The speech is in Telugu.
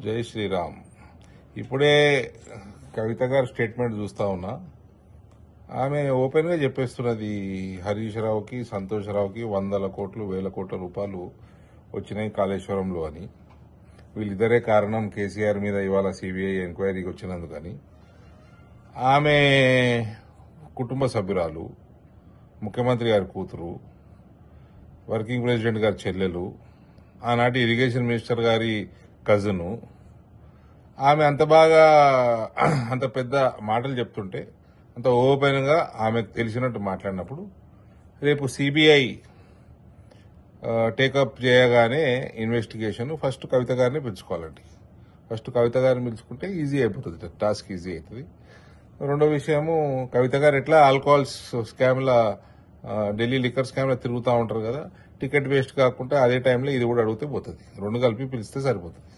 జై శ్రీరామ్. ఇప్పుడే కవిత గారి స్టేట్మెంట్ చూస్తా ఉన్నా. ఆమె ఓపెన్ గా చెప్పేస్తున్నది హరీష్ రావుకి, సంతోష్ రావుకి 100 కోట్లు 1000 కోట్ల రూపాయలు వచ్చినాయి కాళేశ్వరంలో అని. వీళ్ళిద్దరే కారణం కేసీఆర్ మీద ఇవాళ సిబిఐ ఎంక్వైరీకి వచ్చినందుకని. ఆమె కుటుంబ సభ్యురాలు, ముఖ్యమంత్రి గారి కూతురు, వర్కింగ్ ప్రెసిడెంట్ గారి చెల్లెలు, ఆనాటి ఇరిగేషన్ మినిస్టర్ గారి కజను. ఆమె అంత బాగా అంత పెద్ద మాటలు చెప్తుంటే, అంత ఓపెన్ గా ఆమెకు తెలిసినట్టు మాట్లాడినప్పుడు రేపు సిబిఐ టేకప్ చేయగానే ఇన్వెస్టిగేషన్ ఫస్ట్ కవిత గారిని పిలుచుకోవాలండి. ఫస్ట్ కవిత గారిని పిలుచుకుంటే ఈజీ అయిపోతుంది, టాస్క్ ఈజీ అవుతుంది. రెండో విషయము, కవిత గారు ఎట్లా ఆల్కహాల్ స్కామ్ల, ఢిల్లీ లిక్కర్ స్కామ్లో తిరుగుతూ ఉంటారు కదా, టికెట్ వేస్ట్ కాకుండా అదే టైంలో ఇది కూడా అడిగితే పోతుంది. రెండు కలిపి పిలిస్తే సరిపోతుంది.